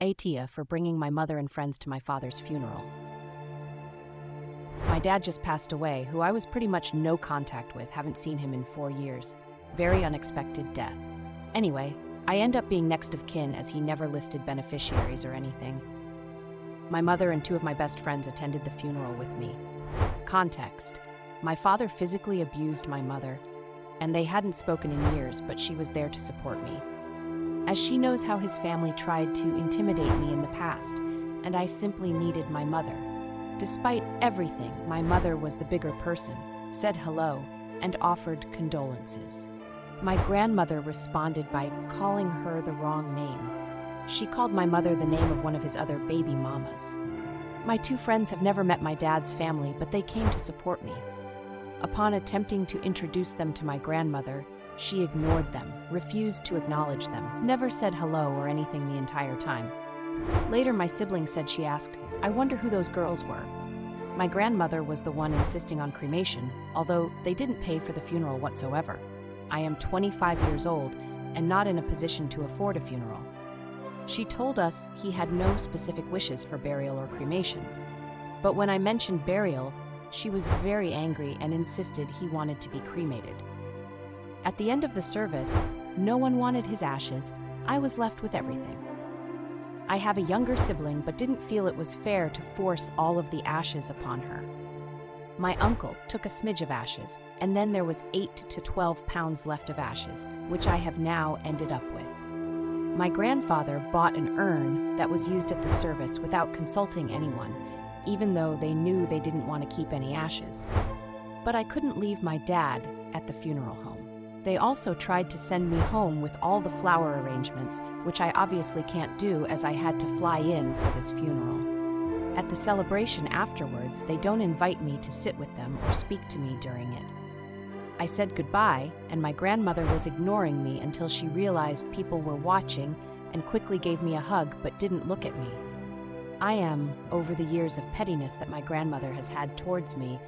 AITA for bringing my mother and friends to my father's funeral. My dad just passed away, who I was pretty much no contact with, haven't seen him in 4 years. Very unexpected death. Anyway, I end up being next of kin as he never listed beneficiaries or anything. My mother and 2 of my best friends attended the funeral with me. Context: my father physically abused my mother, and they hadn't spoken in years, but she was there to support me, as she knows how his family tried to intimidate me in the past, and I simply needed my mother. Despite everything, my mother was the bigger person, said hello, and offered condolences. My grandmother responded by calling her the wrong name. She called my mother the name of one of his other baby mamas. My 2 friends have never met my dad's family, but they came to support me. Upon attempting to introduce them to my grandmother, she ignored them, refused to acknowledge them, never said hello or anything the entire time. Later, my sibling said she asked, "I wonder who those girls were." My grandmother was the one insisting on cremation, although they didn't pay for the funeral whatsoever. I am 25 years old and not in a position to afford a funeral. She told us he had no specific wishes for burial or cremation. But when I mentioned burial, she was very angry and insisted he wanted to be cremated. At the end of the service, no one wanted his ashes. I was left with everything. I have a younger sibling, but didn't feel it was fair to force all of the ashes upon her. My uncle took a smidge of ashes, and then there was 8 to 12 pounds left of ashes, which I have now ended up with. My grandfather bought an urn that was used at the service without consulting anyone, even though they knew they didn't want to keep any ashes. But I couldn't leave my dad at the funeral home. They also tried to send me home with all the flower arrangements, which I obviously can't do as I had to fly in for this funeral. At the celebration afterwards, they don't invite me to sit with them or speak to me during it. I said goodbye, and my grandmother was ignoring me until she realized people were watching and quickly gave me a hug but didn't look at me. I am over the years of pettiness that my grandmother has had towards me,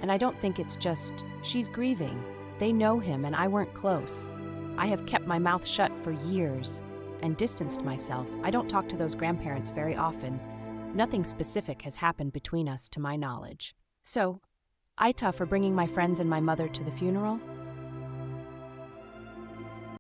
and I don't think it's just she's grieving. They know him and I weren't close. I have kept my mouth shut for years and distanced myself. I don't talk to those grandparents very often. Nothing specific has happened between us to my knowledge. So, AITA for bringing my friends and my mother to the funeral?